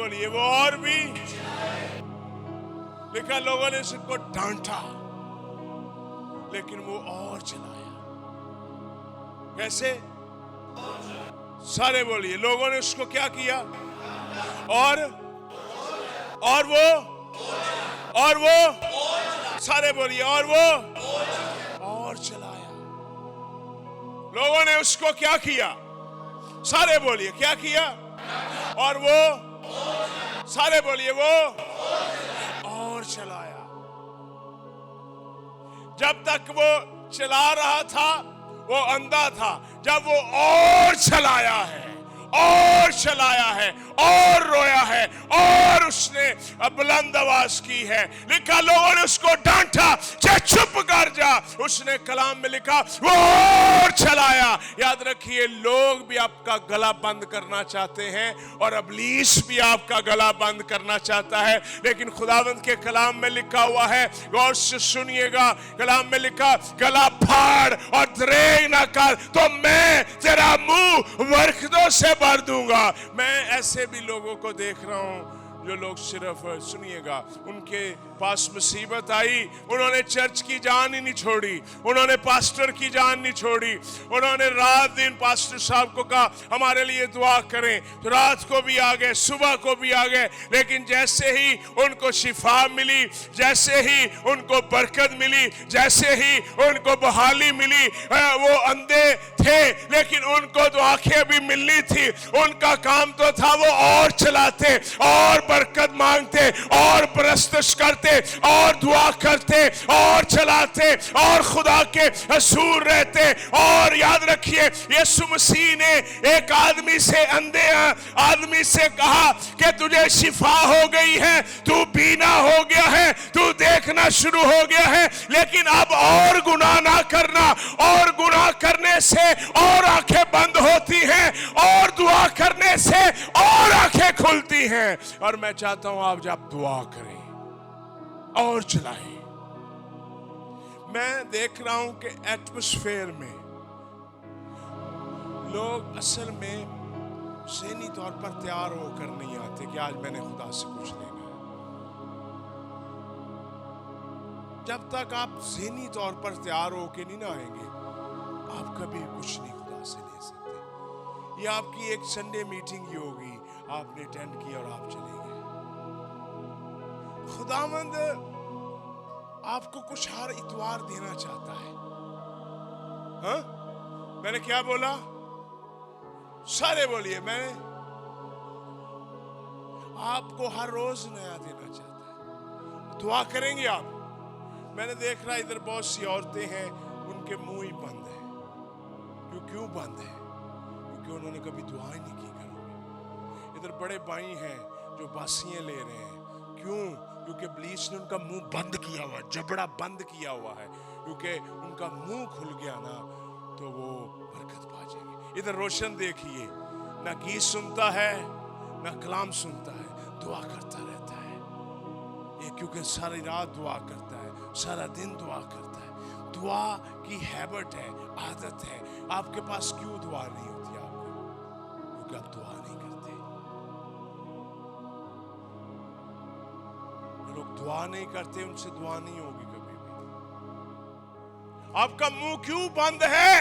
बोलिए वो और भी। लिखा लोगों ने उसको डांटा लेकिन वो और चलाया। कैसे? सारे बोलिए लोगों ने उसको क्या किया? और वो सारे बोलिए और चलाया। लोगों ने उसको क्या किया? सारे बोलिए क्या किया? और वो सारे बोलिए वो और चलाया। जब तक वो चला रहा था वो अंधा था, जब वो और चलाया है और रोया है और उसने बुलंद आवाज की है। लिखा लोगों ने उसको डांटा, चुप कर जा। उसने कलाम में लिखा वो और चलाया। याद रखिए लोग भी आपका गला बंद करना चाहते हैं और इब्लीस भी आपका गला बंद करना चाहता है, लेकिन खुदावंद के कलाम में लिखा हुआ है, गौर से सुनिएगा। कलाम में लिखा गला फाड़ और दरेग ना कर तो मैं तेरा मुंह वरखदों से भर दूंगा। मैं ऐसे भी लोगों को देख रहा हूं जो लोग सिर्फ सुनिएगा, उनके पास मुसीबत आई, उन्होंने चर्च की जान ही नहीं छोड़ी, उन्होंने पास्टर की जान नहीं छोड़ी, उन्होंने रात दिन पास्टर साहब को कहा हमारे लिए दुआ करें, तो रात को भी आ गए, सुबह को भी आ गए, लेकिन जैसे ही उनको शिफा मिली, जैसे ही उनको बरकत मिली, जैसे ही उनको बहाली मिली, वो अंधे थे लेकिन उनको तो आंखें भी मिलनी थी। उनका काम तो था वो और चलाते और बरकत मांगते और परस्तश करते और दुआ करते और चलाते और खुदा के हसूर रहते। और याद रखिए यीशु मसीह ने एक आदमी से, अंधे आदमी से कहा कि तुझे शिफा हो गई है, तू बीना हो गया है, तू देखना शुरू हो गया है, लेकिन अब और गुनाह ना करना। और गुनाह करने से और आंखें बंद होती हैं और दुआ करने से और आंखें खुलती हैं। और मैं चाहता हूं आप जब दुआ करें और चलाएं। मैं देख रहा हूं कि एटमॉस्फेयर में लोग असल में ज़हनी तौर पर तैयार होकर नहीं आते कि आज मैंने खुदा से कुछ लेना है। जब तक आप ज़हनी तौर पर तैयार होकर नहीं ना आएंगे, आप कभी कुछ नहीं खुदा से ले सकते। ये आपकी एक संडे मीटिंग ही होगी, आपने अटेंड किया और आप चले गए। खुदावंद आपको कुछ हर इतवार देना चाहता है। हाँ? मैंने क्या बोला? सारे बोलिए। मैंने आपको हर रोज नया देना चाहता है। दुआ करेंगे आप? मैंने देख रहा इधर बहुत सी औरतें हैं, उनके मुंह ही बंद है। क्यों बंद है? क्योंकि उन्होंने कभी दुआ ही नहीं की घरों में। इधर बड़े भाई हैं जो बासियां ले रहे हैं। क्यों? क्योंकि इब्लीस ने उनका मुंह बंद किया हुआ है, जबड़ा बंद किया हुआ है। क्योंकि उनका मुंह खुल गया ना तो वो बरकत पा जाएंगे। इधर रोशन देखिए, ना गीत सुनता है ना कलाम सुनता है, दुआ करता रहता है। ये क्योंकि सारी रात दुआ करता है, सारा दिन दुआ करता है। दुआ की हैबिट है, आदत है। आपके पास क्यों दुआ नहीं होती? आपको क्योंकि आप दुआ नहीं करते। जो लोग दुआ नहीं करते उनसे दुआ नहीं होगी कभी भी। आपका मुंह क्यों बंद है?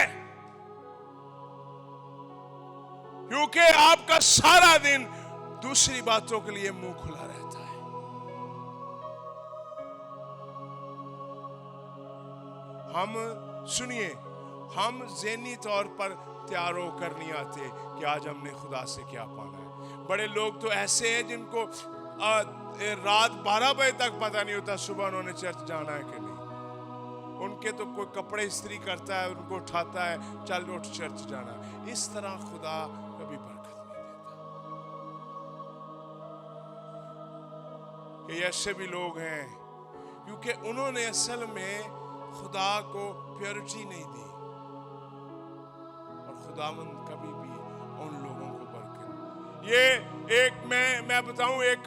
क्योंकि आपका सारा दिन दूसरी बातों के लिए मुंह खुला रहता है। हम सुनिए, हम ज़हनी तौर पर तैयार होकर नहीं आते कि आज हमने खुदा से क्या पाना है। बड़े लोग तो ऐसे हैं जिनको रात 12 बजे तक पता नहीं होता सुबह उन्होंने चर्च जाना है कि नहीं। उनके तो कोई कपड़े इस्त्री करता है, उनको उठाता है, चल उठ चर्च जाना है। इस तरह खुदा कभी बरकत नहीं देता। ये ऐसे भी लोग हैं क्योंकि उन्होंने असल में खुदा को प्योरिटी नहीं दी, और खुदावंद कभी भी उन लोगों को बरकत। ये एक मैं बताऊं, एक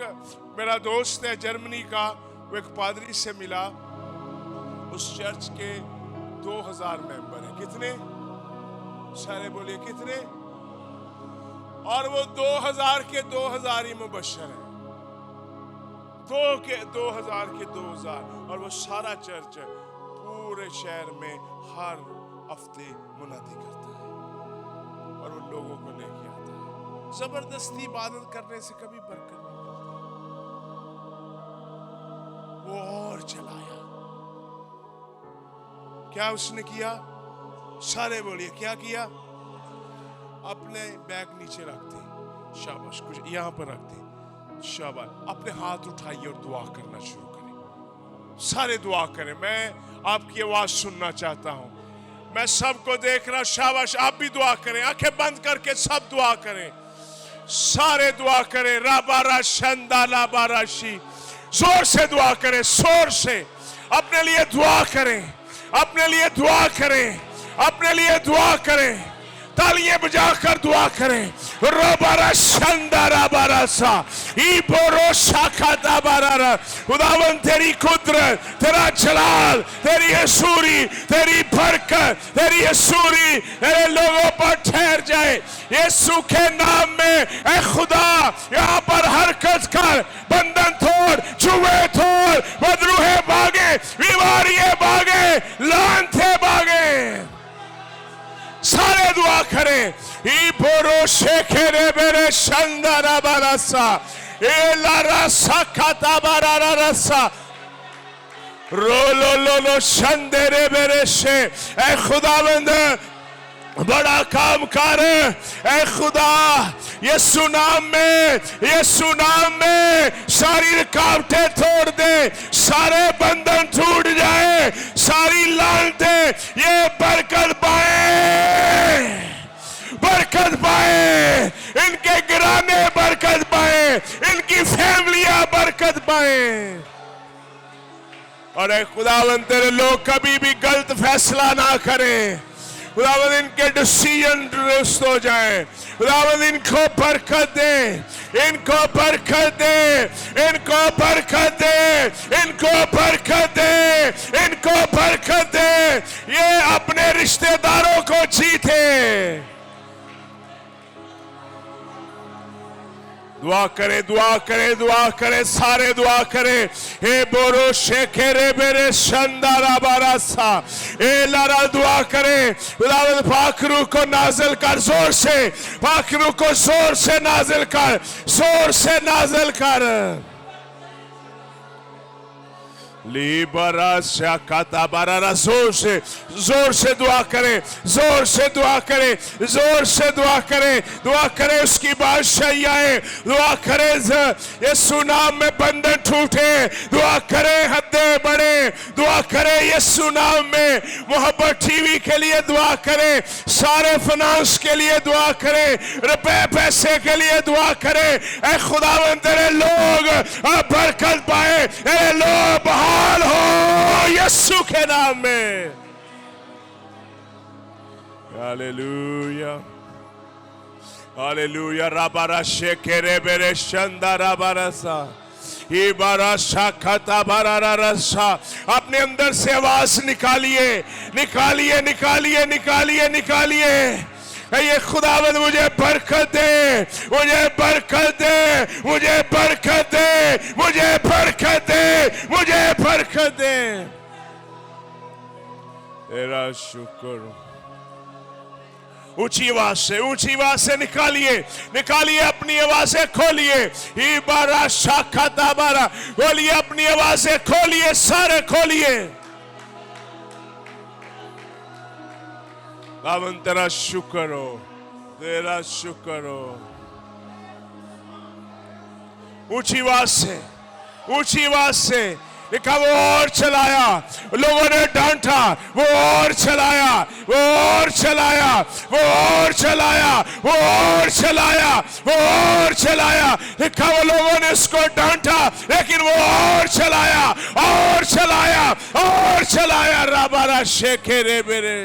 मेरा दोस्त है जर्मनी का, वो एक पादरी से मिला। उस चर्च के 2000 मेंबर हैं। कितने? सारे बोलिए कितने? और वो 2000 के 2000 ही मुबशर हैं। 2000 के 2000, और वो सारा चर्च पूरे शहर में हर हफ्ते मुनादी करता है और उन लोगों को लेके आता है। जबरदस्ती इबादत करने से कभी बरकत नहीं मिलती। वो और चलाया। क्या उसने किया? सारे बोलिए क्या किया? अपने बैग नीचे रखते, शाबाश, कुछ यहाँ पर रखते, शाबाश, अपने हाथ उठाइए और दुआ करना शुरू करें। सारे दुआ करें। मैं आपकी आवाज सुनना चाहता हूं। मैं सबको देख रहा, शाबाश, आप भी दुआ करें। आंखें बंद करके सब दुआ करें, सारे दुआ करें। राबारा शंदा लाबाराशी, जोर से दुआ करें, जोर से अपने लिए दुआ करें, अपने लिए दुआ करें, अपने लिए दुआ करें, तालियां बजाकर दुआ करें। रोबारा शंदारा बारासा इबोरो शाखाता बारारा। खुदावन तेरी कुदरत, तेरा जलाल, तेरी हसूरी, तेरी बरकत, तेरी हसूरी मेरे लोगों पर ठहर जाए यीशु के नाम में। ऐ खुदा यहाँ पर हरकत कर, बंधन तोड़, जुए तोड़, बदरूहे भागे, बीमारियां भागे, लानते भागे। सारे दुआ करें। ई बोरो शेखेरे बेरे शंदारा बारासा ए लारा साखाता बारारा रसा रो लो लो लो शंदेरे बेरे शे। ऐ खुदावंद बड़ा काम कर। ऐ खुदा यीशु नाम में, यीशु नाम में सारी रुकावटें तोड़ दे, सारे बंधन टूट जाए, सारी लानतें ये बरकत पाए, बरकत पाए, इनके घराने बरकत पाए, इनकी फैमिलियां बरकत पाए। और ऐ खुदावंद तेरे लोग कभी भी गलत फैसला ना करें। खुदावंद इनके डिसीजन दुरुस्त हो जाए। खुदावंद इनको बरकत दे, इनको बरकत दे, इनको बरकत दे, इनको बरकत दे, इनको बरकत दे। ये अपने रिश्तेदारों को जीते। दुआ करे, दुआ करे, दुआ करे, सारे दुआ करे। हे बोरो शेखेरे बेरे शंदारा बारासा ए लारा दुआ करे। खुदावंद पाखरू को नाज़िल कर, जोर से पाखरू को जोर से नाज़िल कर, जोर से नाज़िल कर। लीबरा शाकाता बारारा, जोर से दुआ करें, जोर से दुआ करें, जोर से दुआ करें, दुआ करें उसकी बादशाही आए, दुआ करें यीशु नाम में बंधन टूटे, दुआ करें हदें बढ़े, दुआ करें यीशु नाम में। मोहब्बत टीवी के लिए दुआ करें, सारे फाइनेंस के लिए दुआ करें, रुपए पैसे के लिए दुआ करें। ऐ खुदावंद तेरे लोग बरकत पाए, तेरे लोग बहाल हो यीशु के नाम में। Hallelujah, hallelujah. राबारा शेखेरे बेरे शंदारा बारासा इबारा शाखाता बारारा रसा। अपने अंदर से आवाज निकालिए, निकालिए, निकालिए, निकालिए, निकालिए। ये खुदावंद मुझे बरकत दे, मुझे बरकत दे, मुझे बरकत दे, मुझे बरकत दे, मुझे बरकत दे। तेरा शुक्र। ऊंची आवाज से निकालिए, निकालिए, अपनी आवाजें खोलिए। ही बारा शाखा बारा, खोलिए अपनी आवाजें, खोलिए, सारे खोलिए। खुदावंद तेरा शुक्र हो, तेरा शुक्र हो। ऊंची आवाज से लिखा, वो और चलाया, लोगों ने डांटा, वो और चलाया, वो और चलाया, वो और चलाया, वो और चलाया, वो और चलाया। लिखा, वो लोगों ने उसको डांटा, लेकिन वो और चलाया, और चलाया, और चलाया। राबारा शेखे रे मेरे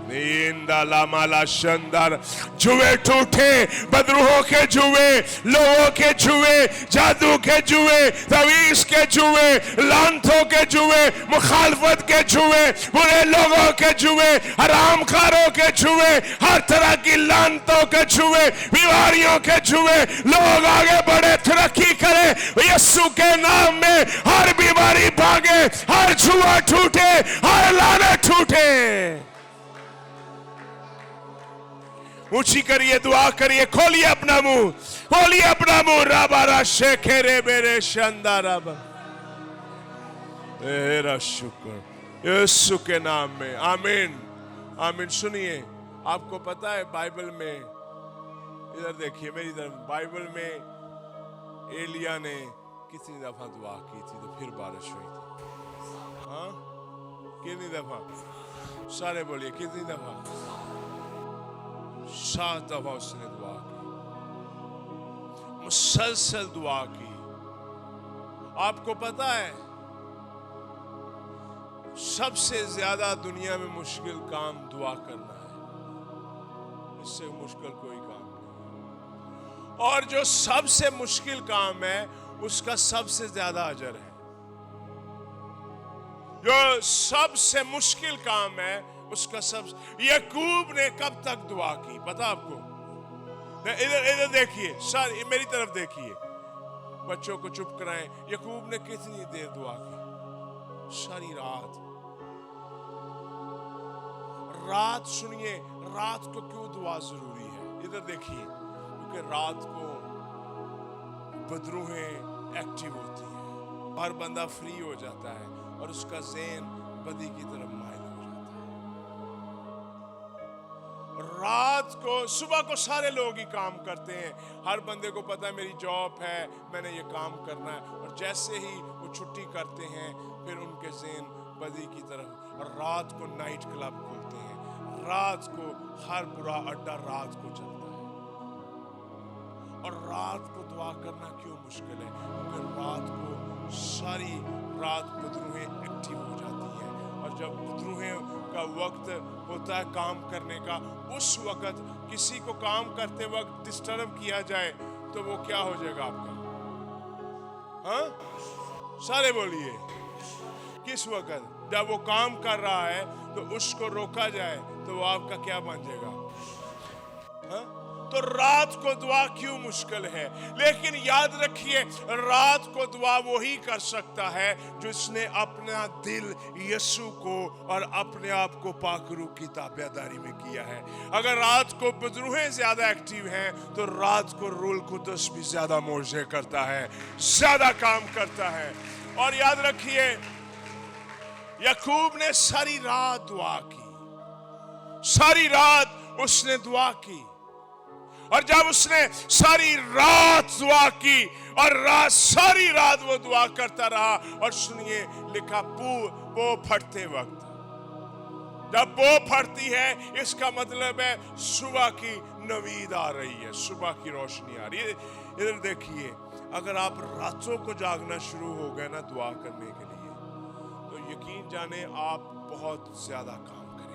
नींदा लामाला शंदर, जुए टूटे, बदरूहों के जुए, लोगों के जुए, जादू के जुए, तवीज के जुए, लांतों के जुए, मुखालफत के जुए, बुरे लोगों के जुए, हरामखारों के जुए, हर तरह की लांतों के जुए, बीमारियों के जुए, लोग आगे बढ़े, तरक्की करे, यीशु के नाम में हर बीमारी भागे, हर जुआ टूटे, हर लानत टूटे। ऊंची करिए, दुआ करिए, खोलिए अपना मुंह, खोलिए अपना मुंह। राबारा शेखेरे मेरे शानदार, तेरा शुक्र यीशु के नाम में, आमीन आमीन। सुनिए, आपको पता है बाइबल में, इधर देखिए मेरी तरफ, बाइबल में एलिया ने कितनी दफा दुआ की थी तो फिर बारिश हुई थी? हाँ, कितनी दफा? सारे बोलिए, कितनी दफा? 7 दफा उसने दुआ की, मुसलसल दुआ की। आपको पता है सबसे ज्यादा दुनिया में मुश्किल काम दुआ करना है, इससे मुश्किल कोई काम नहीं। और जो सबसे मुश्किल काम है उसका सबसे ज्यादा अजर है। जो सबसे मुश्किल काम है उसका याकूब ने कब तक दुआ की पता आपको? इधर देखिए, सर मेरी तरफ देखिए, बच्चों को चुप कराएं। याकूब ने कितनी देर दुआ की? सारी रात। रात सुनिए, रात को क्यों दुआ जरूरी है? इधर देखिए, क्योंकि रात को बदरूहें एक्टिव होती हैं, हर बंदा फ्री हो जाता है और उसका ज़हन बदी की तरफ माइल हो जाता है। रात को, सुबह को सारे लोग ही काम करते हैं, हर बंदे को पता है मेरी जॉब है, मैंने ये काम करना है, और जैसे ही वो छुट्टी करते हैं फिर उनके ज़हन बदी की तरफ। और रात को नाइट क्लब खुलते हैं, रात को हर बुरा अड्डा रात को चलता है। और रात को दुआ करना क्यों मुश्किल है? क्योंकि रात को सारी रात बदरूहें एक्टिव हो जाती हैं, और जब बदरूहें का वक्त होता है काम करने का, उस वक्त किसी को काम करते वक्त डिस्टर्ब किया जाए तो वो क्या हो जाएगा आपका? हाँ, सारे बोलिए, किस वक्त जब वो काम कर रहा है तो उसको रोका जाए तो वो आपका क्या बन जाएगा? हाँ? तो रात को दुआ क्यों मुश्किल है? लेकिन याद रखिए, रात को दुआ वो ही कर सकता है जिसने अपना दिल यीशु को और अपने आप को पाकरू की ताबेदारी में किया है। अगर रात को बदरूहें ज्यादा एक्टिव हैं तो रात को रूल कुदस भी ज्यादा मोर्जे करता है, ज्यादा काम करता है। और याद रखिए, याकूब ने सारी रात दुआ की, सारी रात उसने दुआ की। और जब उसने सारी रात दुआ की और सारी रात वो दुआ करता रहा, और सुनिए लिखा बो फटते वक्त, जब बो फटती है इसका मतलब है सुबह की नवीद आ रही है, सुबह की रोशनी आ रही है। इधर देखिए, अगर आप रातों को जागना शुरू हो गए ना दुआ करने के लिए, तो यकीन जाने आप बहुत ज्यादा काम करेंगे।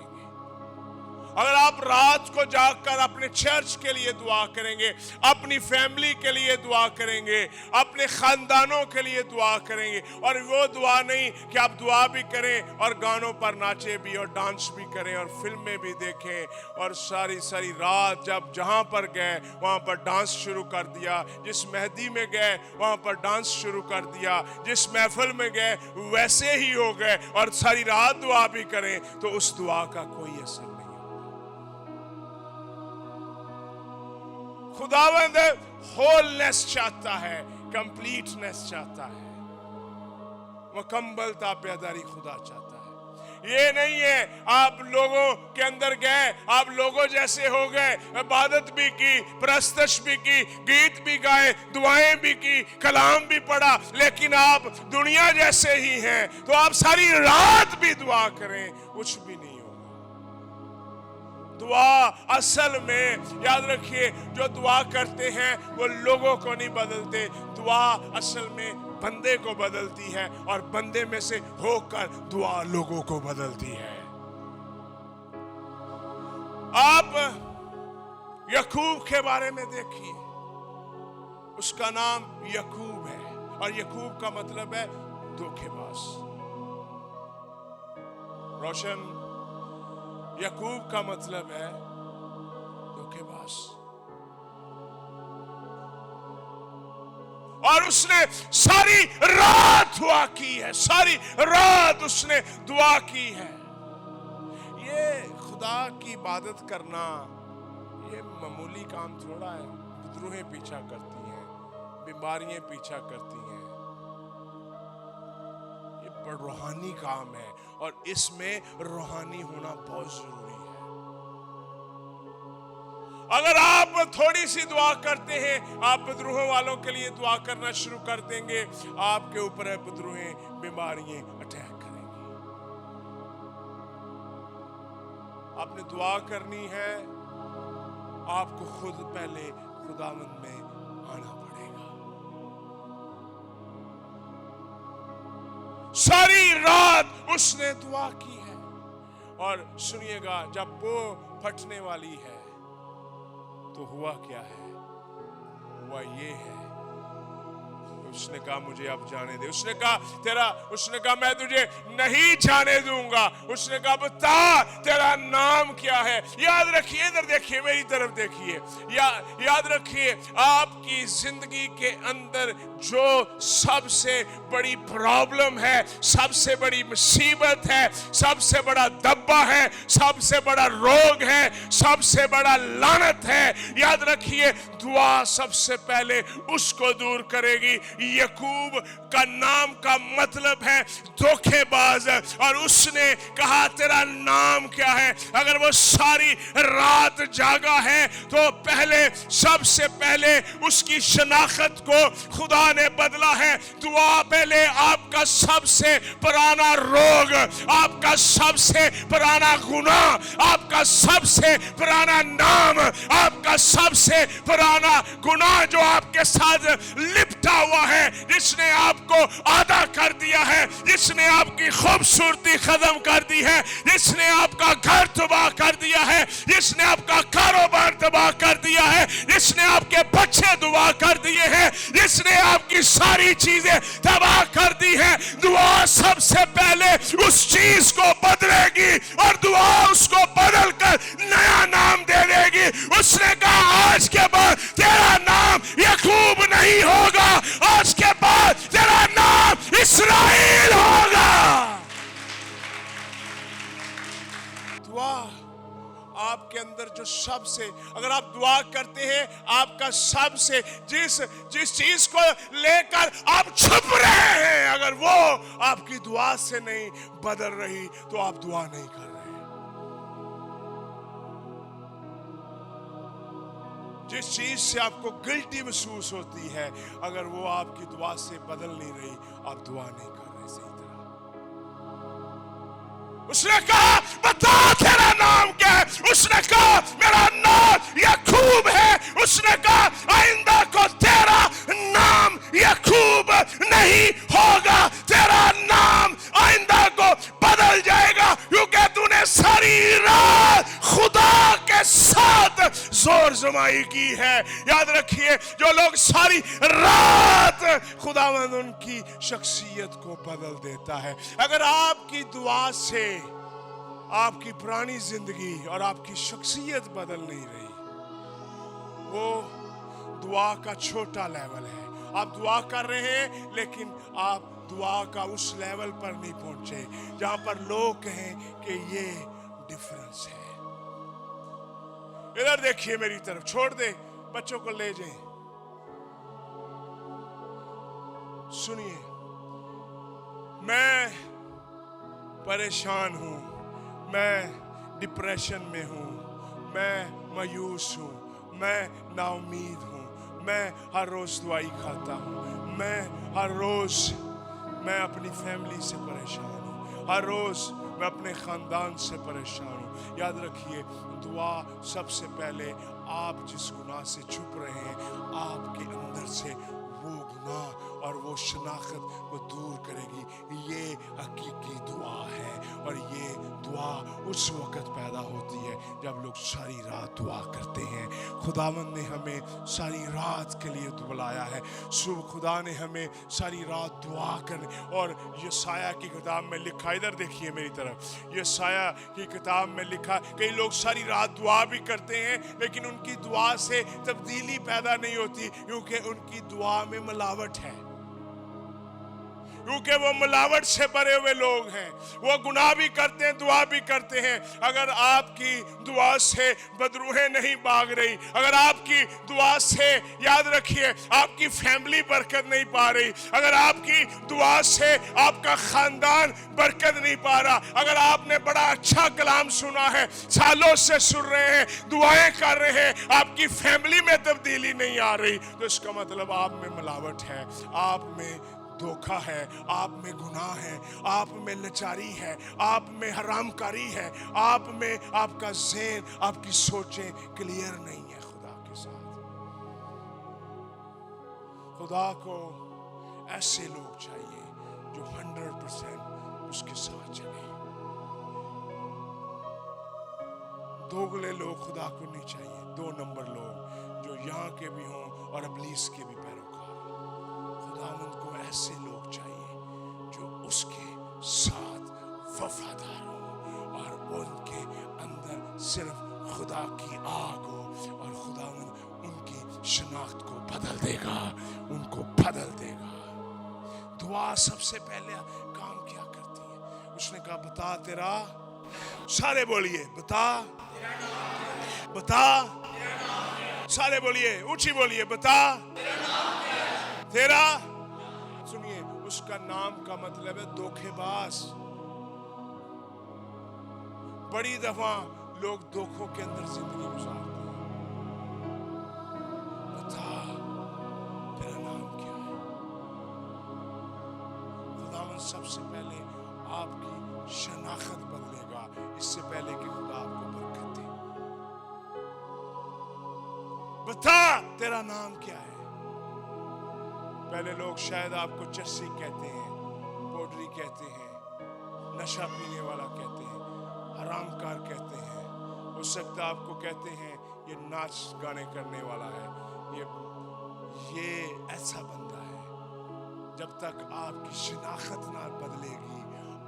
अगर आप रात को जागकर अपने चर्च के लिए दुआ करेंगे, अपनी फैमिली के लिए दुआ करेंगे, अपने खानदानों के लिए दुआ करेंगे, और वो दुआ नहीं कि आप दुआ भी करें और गानों पर नाचे भी और डांस भी करें और फिल्में भी देखें, और सारी सारी रात जब जहां पर गए वहां पर डांस शुरू कर दिया, जिस मेहंदी में गए वहां पर डांस शुरू कर दिया, जिस महफिल में गए वैसे ही हो गए, और सारी रात दुआ भी करें तो उस दुआ का कोई असर नहीं। खुदावंद होलनेस चाहता है, कंप्लीटनेस चाहता है, मुकम्मल ताबेदारी खुदा चाहता है। ये नहीं है आप लोगों के अंदर गए, आप लोगों जैसे हो गए, इबादत भी की, परस्तश भी की, गीत भी गाए, दुआएं भी की, कलाम भी पढ़ा, लेकिन आप दुनिया जैसे ही हैं, तो आप सारी रात भी दुआ करें कुछ भी नहीं। दुआ असल में याद रखिए, जो दुआ करते हैं वो लोगों को नहीं बदलते, दुआ असल में बंदे को बदलती है, और बंदे में से होकर दुआ लोगों को बदलती है। यकूब के बारे में देखिए, उसका नाम यकूब है और यकूब का मतलब है धोखेबाज। रोशन, यकूब का मतलब है धोखेबाज। और उसने सारी रात दुआ की है, सारी रात उसने दुआ की है। ये खुदा की इबादत करना ये मामूली काम थोड़ा है। विद्रोहें पीछा करती हैं, बीमारियां पीछा करती हैं, ये बड़ा रूहानी काम है और इसमें रूहानी होना बहुत जरूरी है। अगर आप थोड़ी सी दुआ करते हैं, आप विद्रोह वालों के लिए दुआ करना शुरू कर देंगे, आपके ऊपर है विद्रोहें, बीमारियां अटैक करेंगी। आपने दुआ करनी है, आपको खुद पहले खुदावंद में आना पड़ेगा। सारी रात उसने दुआ की है। और सुनिएगा, जब वो फटने वाली है तो हुआ क्या है? हुआ ये है, उसने कहा मुझे अब जाने दे। उसने कहा मैं तुझे नहीं जाने दूंगा। उसने कहा बता तेरा नाम क्या है? याद रखिए, इधर देखिए, मेरी तरफ देखिए, याद रखिए, आपकी जिंदगी के अंदर जो सबसे बड़ी प्रॉब्लम है, सबसे बड़ी मुसीबत है, सबसे बड़ा दब्बा है, सबसे बड़ा रोग है, सबसे बड़ा लानत है, याद रखिए दुआ सबसे पहले उसको दूर करेगी। यकूब का नाम का मतलब है धोखेबाज। और उसने कहा तेरा नाम क्या है? अगर वो सारी रात जागा है तो सबसे पहले उसकी शनाख्त को खुदा ने बदला है। दुआ पहले आपका सबसे पुराना रोग, आपका सबसे पुराना गुनाह, आपका सबसे पुराना नाम, आपका सबसे पुराना गुनाह जो आपके साथ लिपटा हुआ है, जिसने आपको आधा कर दिया है, जिसने आपकी खूबसूरती खत्म कर दी है, जिसने आपका घर तबाह कर दिया है, जिसने आपका कारोबार तबाह कर दिया है, जिसने आपके बच्चे तबाह कर दिए हैं, जिसने आपकी सारी चीजें तबाह कर दी है, दुआ सबसे पहले उस चीज को बदलेगी और दुआ उसको बदल कर नया नाम दे देगी। उसने कहा आज के बाद तेरा नाम यकूब नहीं होगा, आज के बाद तेरा नाम इस्राएल होगा। दुआ आपके अंदर जो सबसे, अगर आप दुआ करते हैं, आपका सबसे जिस चीज को लेकर आप छुप रहे हैं, अगर वो आपकी दुआ से नहीं बदल रही तो आप दुआ नहीं कर रहे। जिस चीज से आपको गिल्टी महसूस होती है, अगर वो आपकी दुआ से बदल नहीं रही, आप दुआ नहीं कर रहे सही तरह। उसने कहा बता तेरा नाम क्या है? उसने कहा मेरा नाम यकूब है। उसने कहा आइंदा को तेरा नाम यकूब नहीं होगा, तेरा नाम आइंदा को बदल जाएगा, क्योंकि तूने सारी रात खुदा के साथ जोर जमाई की है। याद रखिए, जो लोग सारी रात खुदावंद उनकी शख्सियत को बदल देता है। अगर आपकी दुआ से आपकी पुरानी जिंदगी और आपकी शख्सियत बदल नहीं रही, वो दुआ का छोटा लेवल है। आप दुआ कर रहे हैं लेकिन आप दुआ का उस लेवल पर नहीं पहुंचे जहां पर लोग कहें कि ये डिफरेंस है। इधर देखिए मेरी तरफ, छोड़ दे, बच्चों को ले जाएं। सुनिए, मैं परेशान हूं, मैं डिप्रेशन में हूं, मैं मायूस हूं, मैं नाउमीद हूं, मैं हर रोज दवाई खाता हूं, मैं हर रोज मैं अपनी फैमिली से परेशान हूं, हर रोज मैं अपने खानदान से परेशान हूं। याद रखिए, दुआ सबसे पहले आप जिस गुनाह से छुप रहे हैं, आपके अंदर से वो गुनाह और वो शनाख्त को दूर करेगी। ये हकीकी दुआ है और ये दुआ उस वक़्त पैदा होती है जब लोग सारी रात दुआ करते हैं। खुदावंद ने हमें सारी रात के लिए बुलाया है। सुबह खुदा ने हमें सारी रात दुआ करने, और यशाया की किताब में लिखा, इधर देखिए मेरी तरफ, यशाया की किताब में लिखा कई लोग सारी रात दुआ भी करते हैं लेकिन उनकी दुआ से तब्दीली पैदा नहीं होती, क्योंकि उनकी दुआ में मिलावट है, क्योंकि वो मिलावट से भरे हुए लोग हैं। वो गुनाह भी करते हैं, दुआ भी करते हैं। अगर आपकी दुआ से बदरूहें नहीं भाग रही, अगर आपकी दुआ से, याद रखिए, आपकी फैमिली बरकत नहीं पा रही, अगर आपकी दुआ से आपका खानदान बरकत नहीं पा रहा, अगर आपने बड़ा अच्छा कलाम सुना है, सालों से सुन रहे हैं, दुआएं कर रहे हैं, आपकी फैमिली में तब्दीली नहीं आ रही, तो इसका मतलब आप में मिलावट है, आप में धोखा है, आप में गुनाह है, आप में लाचारी है, आप में हरामकारी है, आप में आपका ज़हन, आपकी सोचें क्लियर नहीं है खुदा के साथ। खुदा को ऐसे लोग चाहिए जो 100% उसके साथ चले। दोगले लोग खुदा को नहीं चाहिए, 2 नंबर लोग जो यहाँ के भी हों और इब्लीस के भी पैरोकार। खुदावंद को ऐसे लोग चाहिए जो उसके साथ वफादार हो और उनके अंदर सिर्फ खुदा की आग हो, और खुदावंद उनकी शनाख्त को बदल देगा, उनको बदल देगा। दुआ सबसे पहले काम क्या करती है? उसने कहा बता तेरा, सारे बोलिए बता, बता, सारे बोलिए, ऊंची बोलिए, बता तेरा। सुनिए, उसका नाम का मतलब है धोखेबाज। बड़ी दफा लोग धोखों के अंदर जिंदगी गुजारते हैं। बता तेरा नाम क्या है? खुदावंद सबसे पहले आपकी शनाख्त बदलेगा, इससे पहले कि खुदा आपको बरकत दे। बता तेरा नाम क्या है? पहले लोग शायद आपको चस्सी कहते हैं, पोडरी कहते हैं, नशा पीने वाला कहते हैं, हरामकार कहते हैं, हो सकता आपको कहते हैं ये नाच गाने करने वाला है, ये ऐसा बंदा है। जब तक आपकी शनाख्त ना बदलेगी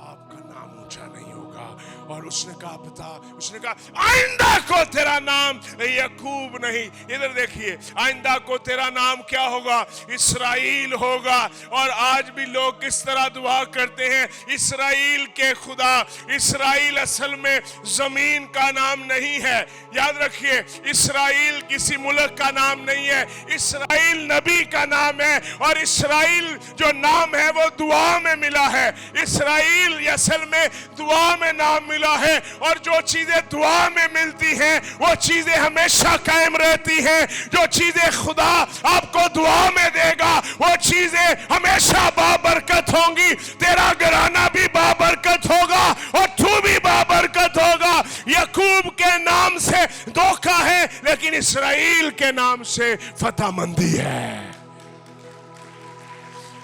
आपका नाम ऊंचा नहीं होगा। और उसने कहा बता, उसने कहा आइंदा को तेरा नाम याकूब नहीं, इधर देखिए, आइंदा को तेरा नाम क्या होगा? इस्राएल होगा। और आज भी लोग किस तरह दुआ करते हैं? इस्राएल के खुदा। इस्राएल असल में जमीन का नाम नहीं है, याद रखिए, इस्राएल किसी मुल्क का नाम नहीं है, इस्राएल नबी का नाम है। और इस्राएल जो नाम है वो दुआ में मिला है। इस्राएल असल में दुआ में नाम मिला है, और जो चीजें दुआ में मिलती हैं वो चीजें हमेशा कायम रहती हैं। जो चीजें खुदा आपको दुआ में देगा वो चीजें हमेशा बाबरकत होंगी। तेरा घराना भी बाबरकत होगा और तू भी बाबरकत होगा। याकूब के नाम से धोखा है, लेकिन इस्राएल के नाम से फतहमंदी है।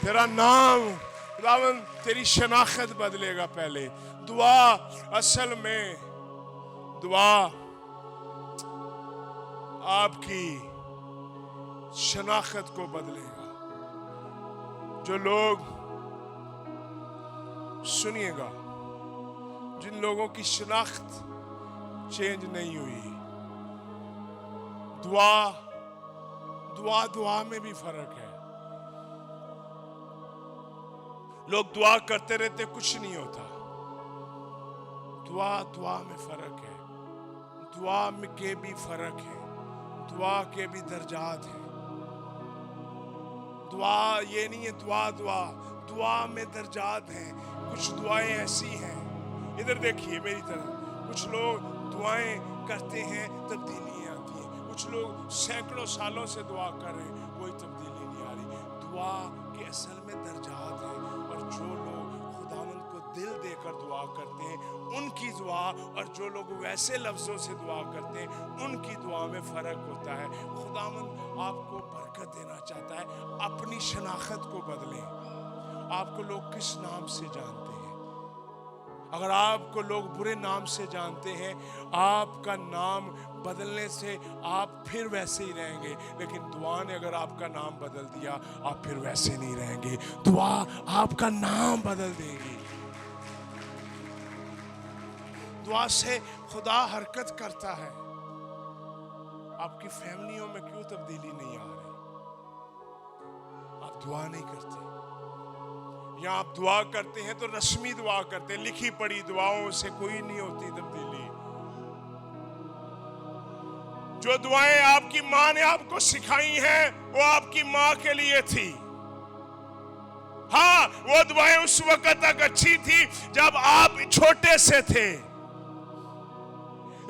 तेरा नाम, खुदावंद तेरी शनाख्त बदलेगा। पहले दुआ, असल में दुआ आपकी शनाख्त को बदलेगा। जो लोग, सुनिएगा, जिन लोगों की शनाख्त चेंज नहीं हुई, दुआ में भी फर्क है। लोग दुआ करते रहते, कुछ नहीं होता। दुआ में फर्क है, दुआ में के भी फर्क है, दुआ के भी दर्जात हैं। दुआ ये नहीं है दुआ में दर्जात हैं। कुछ दुआएं ऐसी हैं, इधर देखिए मेरी तरफ, कुछ लोग दुआएं करते हैं तब्दीलियां आती हैं, कुछ लोग सैकड़ों सालों से दुआ कर रहे हैं, कोई तब्दीली नहीं आ रही। दुआ के असल में दर्जात हैं, और जो लोग खुदावंद को दिल देकर दुआ करते हैं उनकी दुआ, और जो लोग वैसे लफ्जों से दुआ करते हैं उनकी दुआ में फर्क होता है। खुदावंद आपको बरकत देना चाहता है। अपनी शनाख्त को बदलें। आपको लोग किस नाम से जानते हैं? अगर आपको लोग बुरे नाम से जानते हैं, आपका नाम बदलने से आप फिर वैसे ही रहेंगे, लेकिन दुआ ने अगर आपका नाम बदल दिया, आप फिर वैसे नहीं रहेंगे। दुआ आपका नाम बदल देगी। दुआ से खुदा हरकत करता है। आपकी फैमिलियों में क्यों तब्दीली नहीं आ रही? आप दुआ नहीं करते, या आप दुआ करते हैं तो रस्मी दुआ करते हैं, लिखी पढ़ी दुआओं से कोई नहीं होती तब्दीली। जो दुआएं आपकी माँ ने आपको सिखाई हैं, वो आपकी माँ के लिए थी। हाँ, वो दुआएं उस वक्त तक अच्छी थी जब आप छोटे से थे,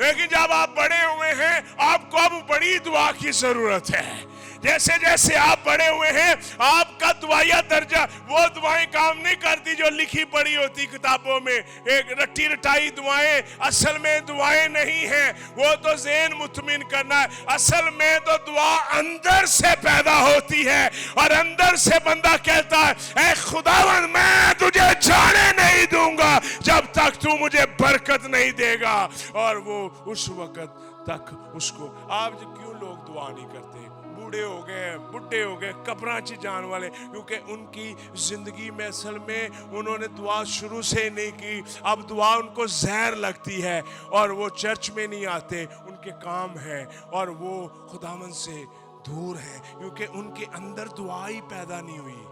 लेकिन जब आप बड़े हुए हैं, आपको अब बड़ी दुआ की जरूरत है। जैसे जैसे आप बड़े हुए हैं, आपका दुआया दर्जा, वो दुआएं काम नहीं करती जो लिखी पढ़ी होती किताबों में, एक रट्टी रटाई दुआएं असल में दुआएं नहीं हैं। वो तो ज़हन मुतमिन करना है। असल में तो दुआ अंदर से पैदा होती है, और अंदर से बंदा कहता है, ऐ खुदावंद, मैं तुझे जाने नहीं दूंगा जब तक तू मुझे बरकत नहीं देगा। और वो उस वक्त तक उसको, आप क्यों लोग दुआ नहीं करते? बूढ़े हो गए, बुढ़े हो गए, कब्रां च जान वाले, क्योंकि उनकी जिंदगी में असल में उन्होंने दुआ शुरू से नहीं की। अब दुआ उनको जहर लगती है और वो चर्च में नहीं आते, उनके काम है और वो खुदावंद से दूर है, क्योंकि उनके अंदर दुआ ही पैदा नहीं हुई।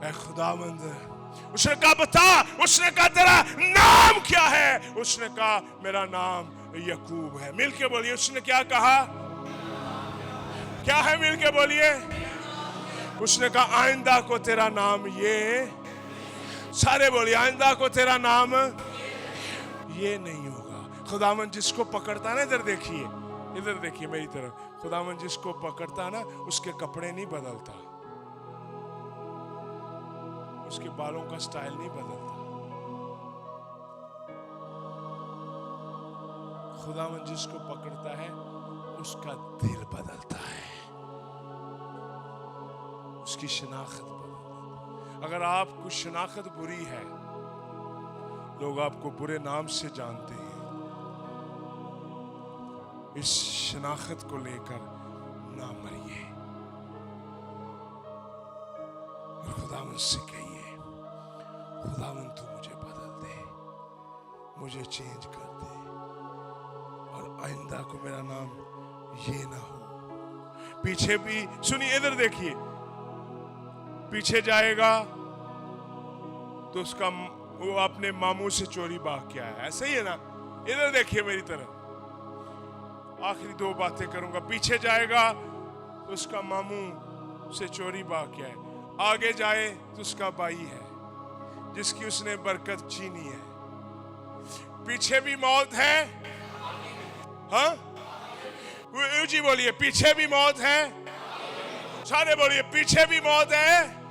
ऐ खुदावंद, उसने कहा बता, उसने कहा तेरा नाम क्या है? उसने कहा मेरा नाम याकूब है। मिलके बोलिए, उसने क्या कहा? क्या है? मिलके बोलिए। उसने कहा आइंदा को तेरा नाम ये, सारे बोलिए, आइंदा को तेरा नाम ये नहीं होगा। खुदावंद जिसको पकड़ता ना, इधर देखिए, इधर देखिए मेरी तरफ, खुदावंद जिसको पकड़ता ना, उसके कपड़े नहीं बदलता, उसके बालों का स्टाइल नहीं बदलता। खुदावंद जिसको पकड़ता है, उसका दिल बदलता है, उसकी शनाख्त बदलती है। अगर आपको शनाख्त बुरी है, लोग आपको बुरे नाम से जानते हैं, इस शनाख्त को लेकर ना मरिए और खुदावंद से कहिए, खुदावंद तू मुझे बदल दे, मुझे चेंज कर दे, और आइंदा को मेरा नाम ये ना हो। पीछे भी सुनिए, इधर देखिए, पीछे जाएगा तो उसका वो अपने मामू से चोरी भाग के आया, ऐसा ही है ना? इधर देखिए मेरी तरफ, आखिरी दो बातें करूंगा। पीछे जाएगा तो उसका मामू से चोरी भाग के आया, आगे जाए तो उसका भाई है जिसकी उसने बरकत छीनी है। पीछे भी मौत है, हाँ जी बोलिए, पीछे भी मौत है, सारे बोलिए, पीछे भी मौत है।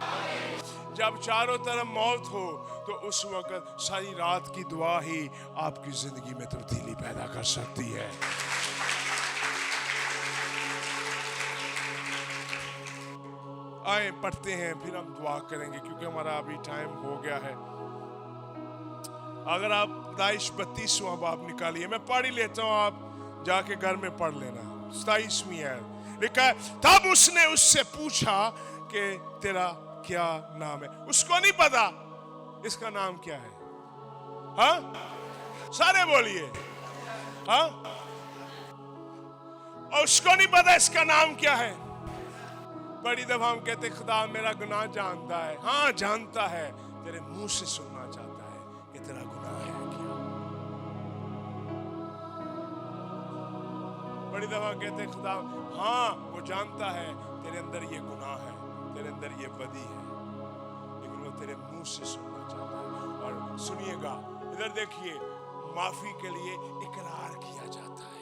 जब चारों तरफ मौत हो तो उस वक्त सारी रात की दुआ ही आपकी जिंदगी में तब्दीली पैदा कर सकती है। आए पढ़ते हैं, फिर हम दुआ करेंगे, क्योंकि हमारा अभी टाइम हो गया है। अगर आप पैदाइश 32वां बाब निकालिए, मैं पढ़ ही लेता हूँ, आप जाके घर में पढ़ लेना। 27वीं है, लिखा है, तब उसने उससे पूछा कि तेरा क्या नाम है? उसको नहीं पता इसका नाम क्या है। हाँ, सारे बोलिए, हाँ, और उसको नहीं पता इसका नाम क्या है। बड़ी दफा हम कहते खुदा मेरा गुनाह जानता है। हाँ जानता है, तेरे मुंह से सुनना चाहता है कि तेरा गुनाह है क्या। बड़ी दफा कहते खुदा हाँ वो जानता है तेरे अंदर ये गुनाह है, तेरे अंदर ये बदी है, लेकिन वो तेरे मुंह से सुनना चाहता है। और सुनिएगा, इधर देखिए, माफी के लिए इकरार किया जाता है।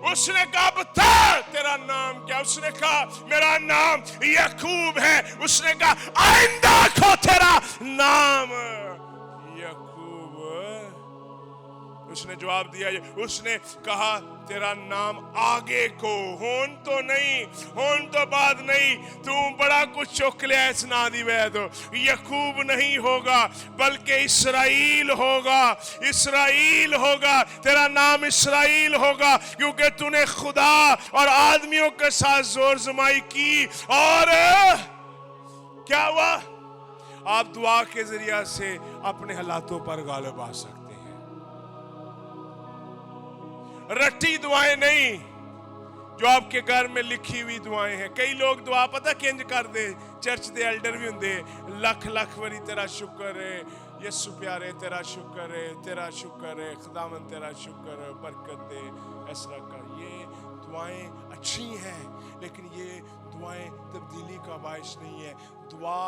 उसने कहा बता तेरा नाम क्या? उसने कहा मेरा नाम याकूब है। उसने कहा आइंदा को तेरा नाम याकूब। उसने जवाब दिया, उसने कहा तेरा नाम आगे को, होन तो नहीं, होन तो बात नहीं, तू बड़ा कुछ चुक लिया इस ना दी वै तो यकूब नहीं होगा बल्कि इसराइल होगा, इसराइल होगा, तेरा नाम इसराइल होगा, क्योंकि तूने खुदा और आदमियों के साथ जोर जमाई की। और क्या हुआ? आप दुआ के जरिया से अपने हालातों पर गालिब आ सकते हैं। रट्टी दुआएं नहीं, जो आपके घर में लिखी हुई दुआएं हैं। कई लोग दुआ पता किंज कर दे, चर्च दे एल्डर भी होंगे, लख लख वरी तेरा शुक्र है यीशु प्यारे, तेरा शुक्र है, तेरा शुक्र है, खुदावन तेरा शुक्र है, बरकत दे, ऐसा कर। ये दुआएं अच्छी हैं, लेकिन ये दुआएं तब्दीली का बायस नहीं है। दुआ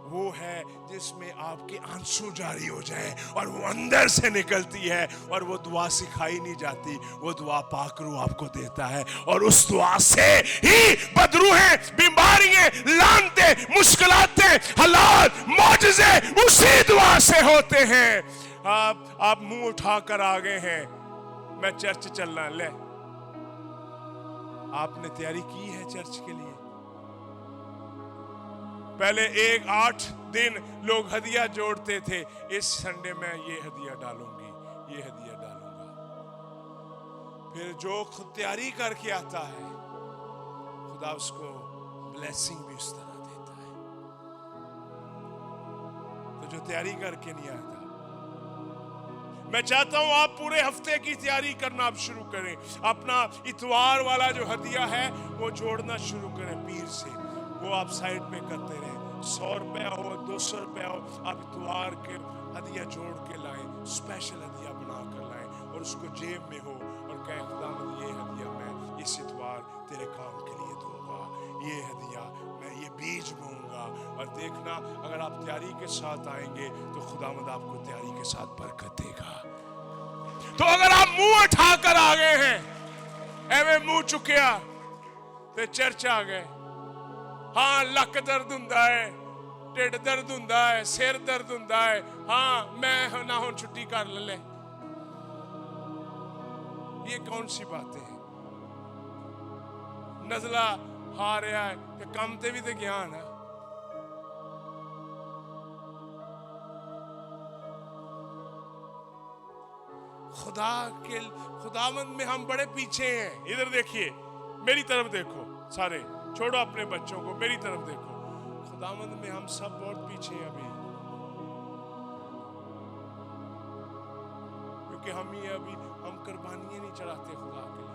वो है जिसमें आपके आंसू जारी हो जाए और वो अंदर से निकलती है, और वो दुआ सिखाई नहीं जाती, वो दुआ पाक रूह आपको देता है, और उस दुआ से ही बदरूहें, बीमारियां, लानते, मुश्किलातें, हालात, मौजज़े उसी दुआ से होते हैं। आप मुंह उठाकर आ गए हैं, मैं चर्च चलना, ले आपने तैयारी की है चर्च के लिए? पहले 8 दिन लोग हदिया जोड़ते थे, इस संडे में ये हदिया डालूंगी, ये हदिया डालूंगा। फिर जो खुद तैयारी करके आता है, खुदा उसको ब्लेसिंग भी उस तरह देता है। तो जो तैयारी करके नहीं आता, मैं चाहता हूं आप पूरे हफ्ते की तैयारी करना आप शुरू करें। अपना इतवार वाला जो हदिया है वो जोड़ना शुरू करें पीर से, वो आप साइड में करते रहें। 100 रुपया हो, 200 रुपया हो, आप इतवार के हदिया जोड़ के लाएं, स्पेशल हदिया बना कर लाएं, और उसको जेब में हो और कहें खुदावंद ये हदिया मैं इस इतवार तेरे काम के लिए दूंगा, ये हदिया मैं ये बीज बोऊंगा। और देखना, अगर आप तैयारी के साथ आएंगे तो खुदावंद आपको तैयारी के साथ बरकत देगा। तो अगर आप मुंह उठाकर आ गए हैं, एवं मुंह चुकिया ते चर्च आ गए, हाँ लक दर्द हुंदा है, ढिड दर्द हुंदा है, सिर दर्द हुंदा है, हाँ मैं ना हुण छुट्टी कर ले, ये कौन सी बातें हैं? नजला आ रहा है ते काम ते भी ते गया ना। खुदावंद में हम बड़े पीछे हैं। इधर देखिए, मेरी तरफ देखो, सारे छोड़ो अपने बच्चों को, मेरी तरफ देखो। खुदावंद में हम सब बहुत पीछे हैं अभी, क्योंकि हम कुर्बानियां नहीं चढ़ाते खुदा के लिए।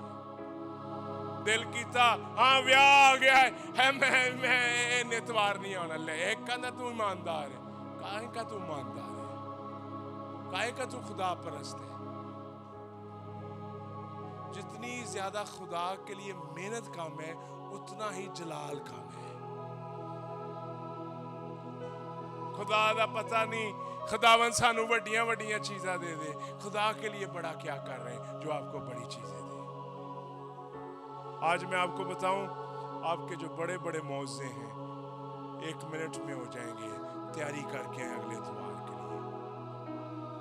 दिल कीता, हाँ ब्याह आ गया है, मैं नितवार नहीं आना, ले एक कहना तू ईमानदार है, काहे का तू ईमानदार है, काहे का तू खुदा परस्त है। जितनी ज्यादा खुदा के लिए मेहनत कम है, उतना ही जलाल कम है। खुदा दा पता नहीं, खुदावन सानू वड्डियां वड्डियां चीज़ां दे दे, खुदा के लिए बड़ा क्या कर रहे हैं जो आपको बड़ी चीजें दे। आज मैं आपको बताऊं, आपके जो बड़े बड़े मौजे हैं 1 मिनट में हो जाएंगे। तैयारी करके आए अगले इतवार के लिए,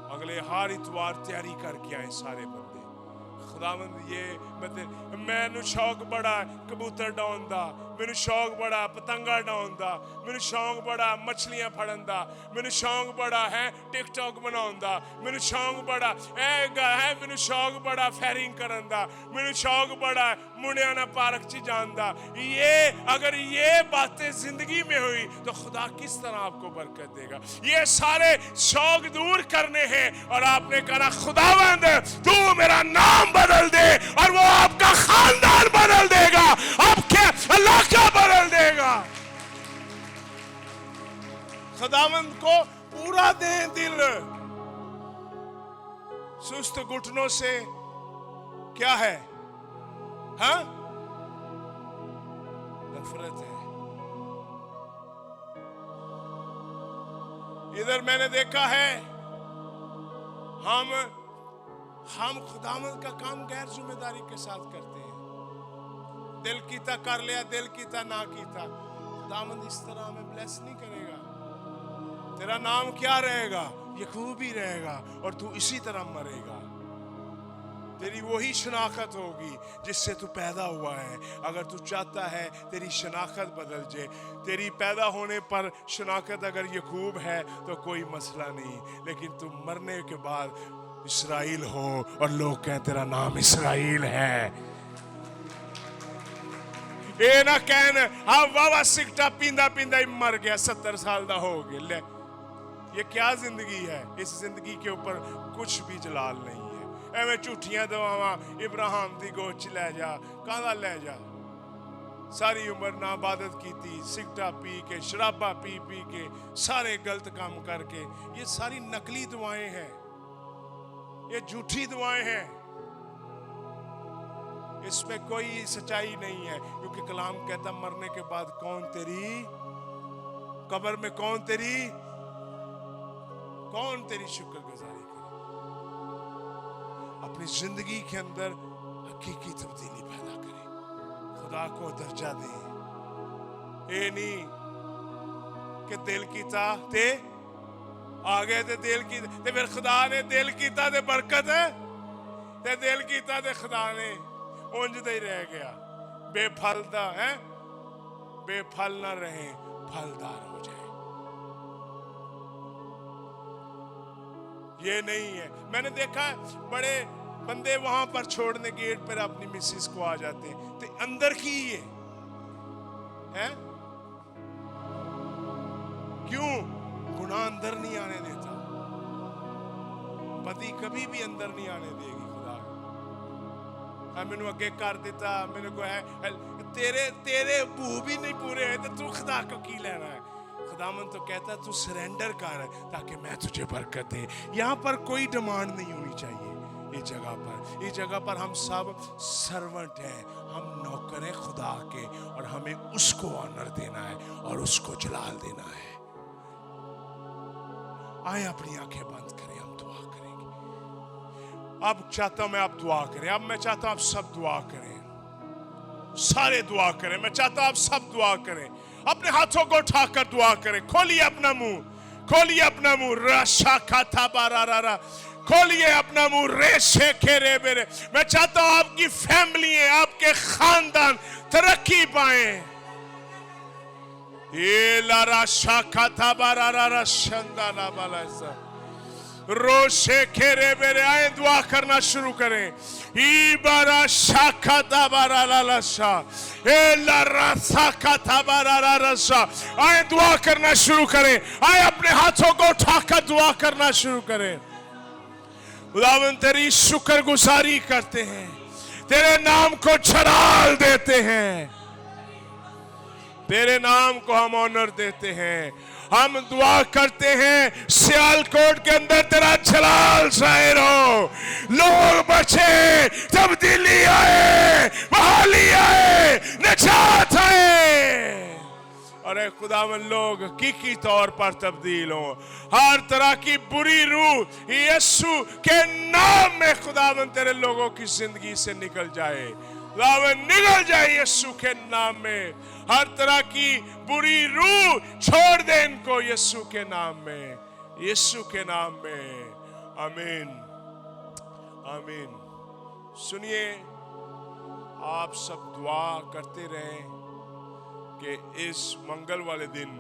अगले हर इतवार तैयारी करके आए सारे बंदे। खुदावंद ये मैनू शौक बड़ा कबूतर डाउन दा, मैनू शौक बड़ा पतंगा डाउन दा, मैनू शौक बड़ा मछलियां फड़न दा, मैनू शौक बड़ा है टिकटॉक बनाउन दा, मैनू शौक बड़ा है, मैनू शौक बड़ा फेरिंग करन दा, मैनू शौक बड़ा मुंडिया ना पार्क च जान दा। ये अगर ये बातें जिंदगी में हुई तो खुदा किस तरह आपको बरकत देगा। ये सारे शौक दूर करने हैं, और आपने कहा खुदावंद तू मेरा नाम बदल दे, और वो आपका खानदान बदल देगा, आपके इलाका बदल देगा। खुदावंद को पूरा दे दिल। सुस्त घुटनों से क्या है? हाँ, नफरत है। इधर मैंने देखा है, हम खुदावंद का काम गैर जिम्मेदारी के साथ करते हैं। दिल कीता कर लिया, दिल कीता ना कीता। खुदावंद इस तरह हमें ब्लेस नहीं करेगा। तेरा नाम क्या रहेगा? याकूब ही रहेगा, और तू इसी तरह मरेगा। तेरी वही शनाख्त होगी जिससे तू पैदा हुआ है। अगर तू चाहता है तेरी शनाख्त बदल जाए, तेरी पैदा होने पर शनाख्त अगर यकूब है तो कोई मसला नहीं, लेकिन तू मरने के बाद इस्राइल हो और लोग कहें तेरा नाम इस्राइल है। ये ना कहना हाँ वावा सिगटा पींदा पींदा ही मर गया, 70 साल दा हो गया। ले ये क्या जिंदगी है? इस जिंदगी के ऊपर कुछ भी जलाल नहीं है। एवं झूठियां दवावां इब्राहिम दी गोद च लै जा, काहदा लै जा? सारी उम्र ना इबादत की थी, सिगटा पी के शराबा पी पी के सारे गलत काम करके, ये सारी नकली दुआएं हैं, ये झूठी दुआएं हैं, इसमें कोई सच्चाई नहीं है। क्योंकि कलाम कहता मरने के बाद कौन तेरी कब्र में कौन तेरी शुक्रगुजारी करे। अपनी जिंदगी के अंदर हकीकी तब्दीली पैदा करे, खुदा को दर्जा दे। ये नहीं कि दिल कीता ते आ गए ते दिल की ते फिर खुदा ने दिल कीता ते बरकत है ते दिल कीता ते खुदा ने उंज दे ही रह गया। बेफल दा है, बेफल ना रहे, फलदार हो जाए। ये नहीं है। मैंने देखा बड़े बंदे वहां पर छोड़ने गेट पर अपनी मिसेस को आ जाते हैं, तो अंदर की ये है क्यों? गुनाह अंदर नहीं आने देता, पति कभी भी अंदर नहीं आने देगी। मैनू अगे कर दिता, मेरे को है तेरे भू भी नहीं पूरे है तो तू खुदा को की लेना है। खुदावन तो कहता तू सरेंडर कर ताकि मैं तुझे बरकत दे। यहाँ पर कोई डिमांड नहीं होनी चाहिए। इस जगह पर हम सब सर्वेंट हैं, हम नौकर हैं खुदा के, और हमें उसको ऑनर देना है और उसको जलाल देना है। आए अपनी आंखें बंद करें, हम दुआ करेंगे। अब चाहता हूं मैं आप दुआ करें। अब मैं चाहता हूं आप सब दुआ करें, सारे दुआ करें। मैं चाहता हूं आप सब दुआ करें, अपने हाथों को उठाकर दुआ करें। खोलिए अपना मुंह, खोलिए अपना मुंह। रशा खाता बारा, खोलिए अपना मुंह। रेशे खेरे मेरे। मैं चाहता हूं आपकी फैमिली, आपके खानदान तरक्की पाए। ये लारा शाखा था बारा शंदा ना बाला सा रोशे खेरे मेरे। आए दुआ करना शुरू करें। इबारा शाखा था बारा ला शा ए लारा शाखा था बारा ला शा। आए दुआ करना शुरू करें। आए अपने हाथों को उठाकर दुआ करना शुरू करें। खुदावन तेरी शुक्रगुजारी करते हैं, तेरे नाम को जलाल देते हैं, तेरे नाम को हम ऑनर देते हैं। हम दुआ करते हैं सियालकोट के अंदर तेरा जलाल जाहिर हो, लोग बचे, तब्दीली आए, बहाली आए, निजात आए। अरे खुदावन लोग हकीकी तौर पर तब्दील हो। हर तरह की बुरी रूह यीशु के नाम में खुदावन तेरे लोगों की जिंदगी से निकल जाए। खुदावन निकल जाए यीशु के नाम में। हर तरह की बुरी रूह छोड़ दे इनको यीशु के नाम में, यीशु के नाम में। आमीन आमीन। सुनिए, आप सब दुआ करते रहें कि इस मंगल वाले दिन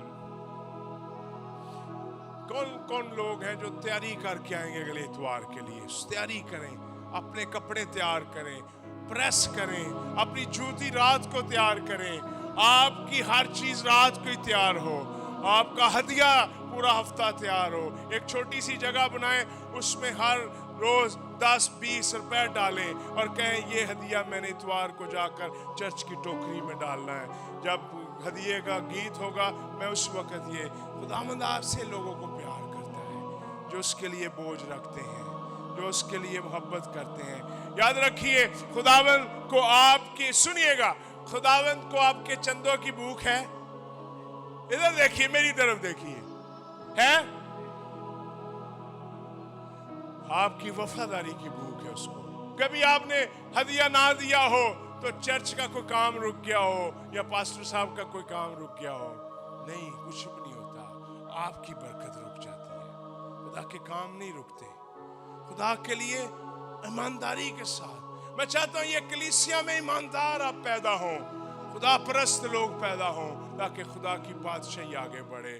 कौन कौन लोग हैं जो तैयारी करके आएंगे अगले इतवार के लिए। तैयारी करें, अपने कपड़े तैयार करें, प्रेस करें, अपनी जूती रात को तैयार करें, आपकी हर चीज रात को ही तैयार हो, आपका हदिया पूरा हफ्ता तैयार हो। एक छोटी सी जगह बनाएं, उसमें हर रोज 10-20 रुपए डालें और कहें ये हदिया मैंने इतवार को जाकर चर्च की टोकरी में डालना है। जब हदिये का गीत होगा मैं उस वक्त ये खुदावंद आपसे लोगों को प्यार करता है, जो उसके लिए बोझ रखते हैं, जो उसके लिए मोहब्बत करते हैं। याद रखिए, खुदावंद को आपकी, सुनिएगा, खुदावंद को आपके चंदों की भूख है। इधर देखिए, मेरी तरफ देखिए, है आपकी वफादारी की भूख है उसको। कभी आपने हदिया ना दिया हो तो चर्च का कोई काम रुक गया हो या पास्टर साहब का कोई काम रुक गया हो, नहीं, कुछ भी नहीं होता। आपकी बरकत रुक जाती है, खुदा के काम नहीं रुकते। खुदा के लिए ایمانداری کے ساتھ میں چاہتا ہوں یہ کلیسیا میں ایماندار آپ پیدا ہوں، خدا پرست لوگ پیدا ہوں، تاکہ خدا کی بادشاہی آگے بڑھے۔